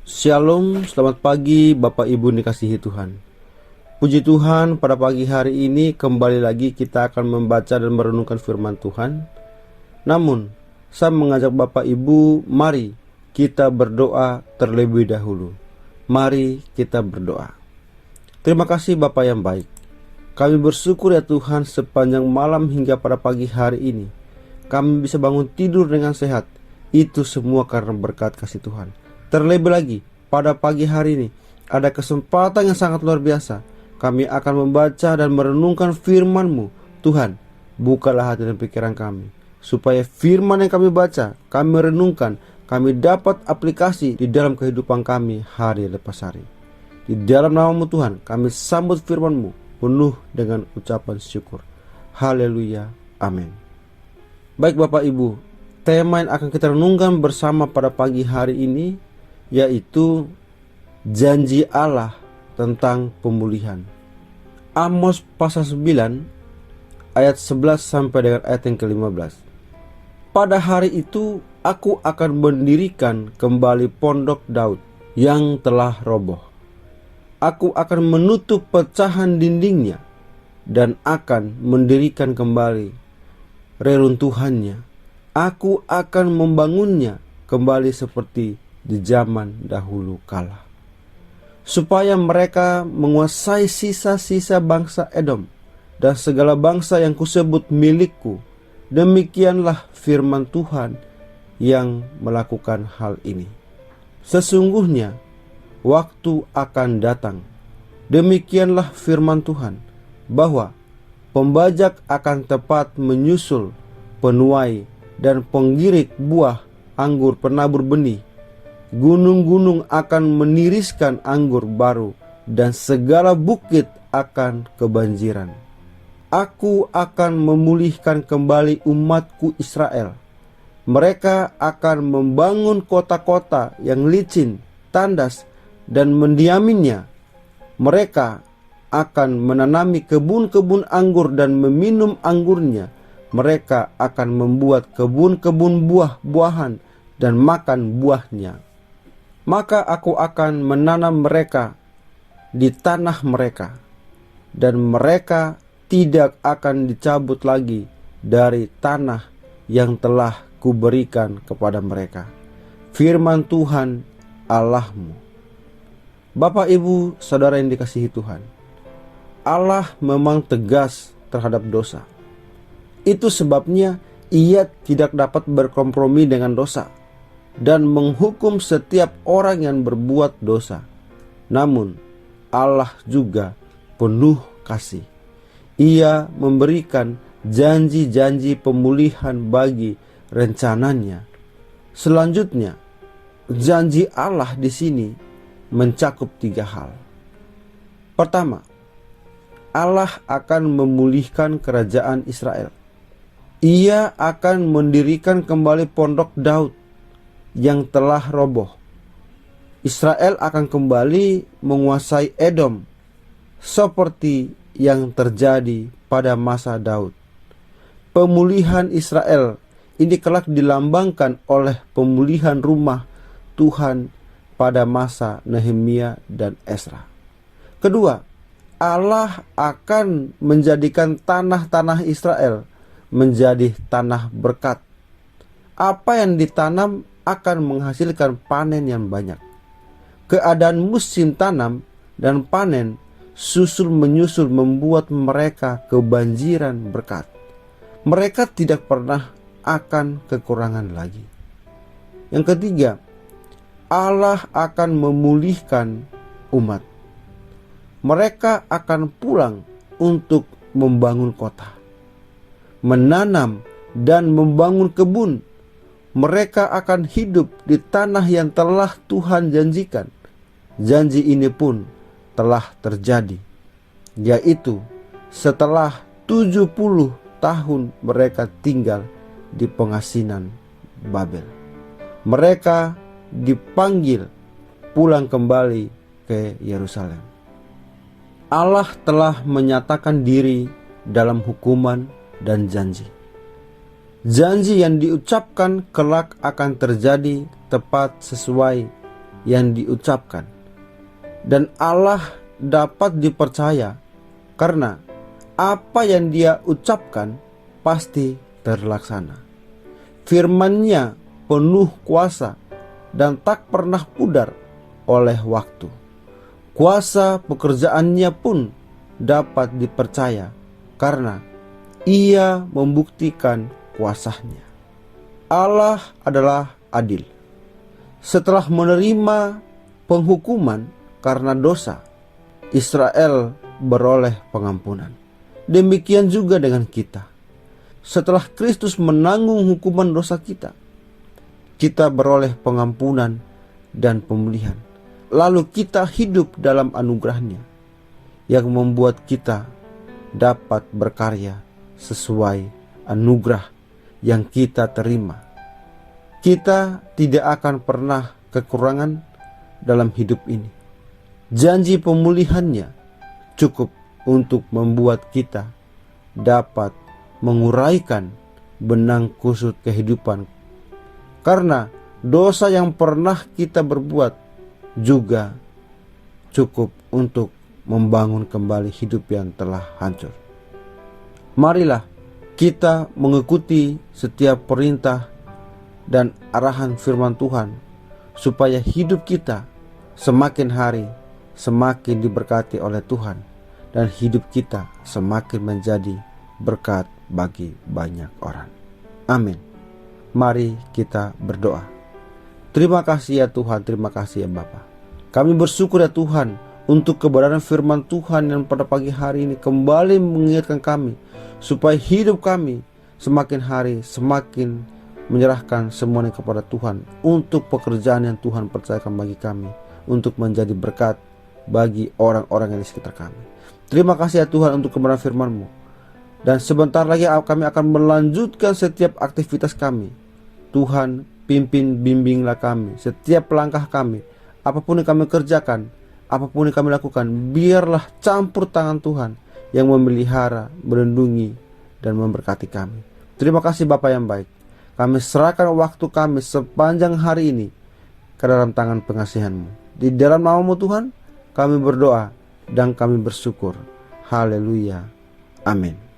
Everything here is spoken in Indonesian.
Shalom, selamat pagi Bapak Ibu dikasihi Tuhan. Puji Tuhan, pada pagi hari ini kembali lagi kita akan membaca dan merenungkan firman Tuhan. Namun, saya mengajak Bapak Ibu, mari kita berdoa terlebih dahulu. Mari kita berdoa. Terima kasih Bapak yang baik. Kami bersyukur ya Tuhan, sepanjang malam hingga pada pagi hari ini kami bisa bangun tidur dengan sehat. Itu semua karena berkat kasih Tuhan. Terlebih lagi pada pagi hari ini ada kesempatan yang sangat luar biasa. Kami akan membaca dan merenungkan firman-Mu. Tuhan, bukalah hati dan pikiran kami, supaya firman yang kami baca, kami renungkan, kami dapat aplikasi di dalam kehidupan kami hari lepas hari. Di dalam nama-Mu Tuhan, kami sambut firman-Mu penuh dengan ucapan syukur. Haleluya, amin. Baik Bapak Ibu, tema yang akan kita renungkan bersama pada pagi hari ini yaitu janji Allah tentang pemulihan. Amos pasal 9 ayat 11 sampai dengan ayat yang ke-15. Pada hari itu aku akan mendirikan kembali pondok Daud yang telah roboh. Aku akan menutup pecahan dindingnya dan akan mendirikan kembali reruntuhannya. Aku akan membangunnya kembali seperti di zaman dahulu kala, supaya mereka menguasai sisa-sisa bangsa Edom dan segala bangsa yang kusebut milikku. Demikianlah firman Tuhan yang melakukan hal ini. Sesungguhnya waktu akan datang, demikianlah firman Tuhan, bahwa pembajak akan tepat menyusul penuai dan penggirik buah anggur penabur benih. Gunung-gunung akan meniriskan anggur baru dan segala bukit akan kebanjiran. Aku akan memulihkan kembali umatku Israel. Mereka akan membangun kota-kota yang licin, tandas, dan mendiaminya. Mereka akan menanami kebun-kebun anggur dan meminum anggurnya. Mereka akan membuat kebun-kebun buah-buahan dan makan buahnya. Maka aku akan menanam mereka di tanah mereka, dan mereka tidak akan dicabut lagi dari tanah yang telah kuberikan kepada mereka. Firman Tuhan Allahmu. Bapak, Ibu, Saudara yang dikasihi Tuhan, Allah memang tegas terhadap dosa. Itu sebabnya Ia tidak dapat berkompromi dengan dosa dan menghukum setiap orang yang berbuat dosa. Namun Allah juga penuh kasih. Ia memberikan janji-janji pemulihan bagi rencananya. Selanjutnya, janji Allah di sini mencakup 3 hal. Pertama, Allah akan memulihkan kerajaan Israel. Ia akan mendirikan kembali pondok Daud yang telah roboh. Israel akan kembali menguasai Edom seperti yang terjadi pada masa Daud. Pemulihan Israel ini kelak dilambangkan oleh pemulihan rumah Tuhan pada masa Nehemia dan Ezra. Kedua, Allah akan menjadikan tanah-tanah Israel menjadi tanah berkat. Apa yang ditanam akan menghasilkan panen yang banyak. Keadaan musim tanam dan panen susul menyusul membuat mereka kebanjiran berkat. Mereka tidak pernah akan kekurangan lagi. Yang ketiga, Allah akan memulihkan umat. Mereka akan pulang untuk membangun kota, menanam dan membangun kebun. Mereka akan hidup di tanah yang telah Tuhan janjikan. Janji ini pun telah terjadi, yaitu setelah 70 tahun mereka tinggal di pengasingan Babel. Mereka dipanggil pulang kembali ke Yerusalem. Allah telah menyatakan diri dalam hukuman dan janji. Janji yang diucapkan kelak akan terjadi tepat sesuai yang diucapkan. Dan Allah dapat dipercaya karena apa yang Dia ucapkan pasti terlaksana. Firman-Nya penuh kuasa dan tak pernah pudar oleh waktu. Kuasa pekerjaannya pun dapat dipercaya karena Ia membuktikan kuasanya. Allah adalah adil. Setelah menerima penghukuman karena dosa, Israel beroleh pengampunan. Demikian juga dengan kita. Setelah Kristus menanggung hukuman dosa kita, kita beroleh pengampunan dan pemulihan. Lalu kita hidup dalam anugerah-Nya yang membuat kita dapat berkarya sesuai anugerah yang kita terima. Kita tidak akan pernah kekurangan dalam hidup ini. Janji pemulihan-Nya cukup untuk membuat kita dapat menguraikan benang kusut kehidupan. Karena dosa yang pernah kita berbuat juga cukup untuk membangun kembali hidup yang telah hancur. Marilah kita mengikuti setiap perintah dan arahan firman Tuhan, supaya hidup kita semakin hari semakin diberkati oleh Tuhan, dan hidup kita semakin menjadi berkat bagi banyak orang. Amin. Mari kita berdoa. Terima kasih ya Tuhan, terima kasih ya Bapa. Kami bersyukur ya Tuhan untuk kebenaran firman Tuhan yang pada pagi hari ini kembali mengingatkan kami, supaya hidup kami semakin hari semakin menyerahkan semuanya kepada Tuhan, untuk pekerjaan yang Tuhan percayakan bagi kami, untuk menjadi berkat bagi orang-orang yang di sekitar kami. Terima kasih ya Tuhan untuk kebenaran firman-Mu. Dan sebentar lagi kami akan melanjutkan setiap aktivitas kami. Tuhan, pimpin bimbinglah kami setiap langkah kami. Apapun yang kami kerjakan, apapun yang kami lakukan, biarlah campur tangan Tuhan yang memelihara, melindungi, dan memberkati kami. Terima kasih Bapa yang baik. Kami serahkan waktu kami sepanjang hari ini ke dalam tangan pengasihan-Mu. Di dalam nama-Mu Tuhan, kami berdoa dan kami bersyukur. Haleluya. Amin.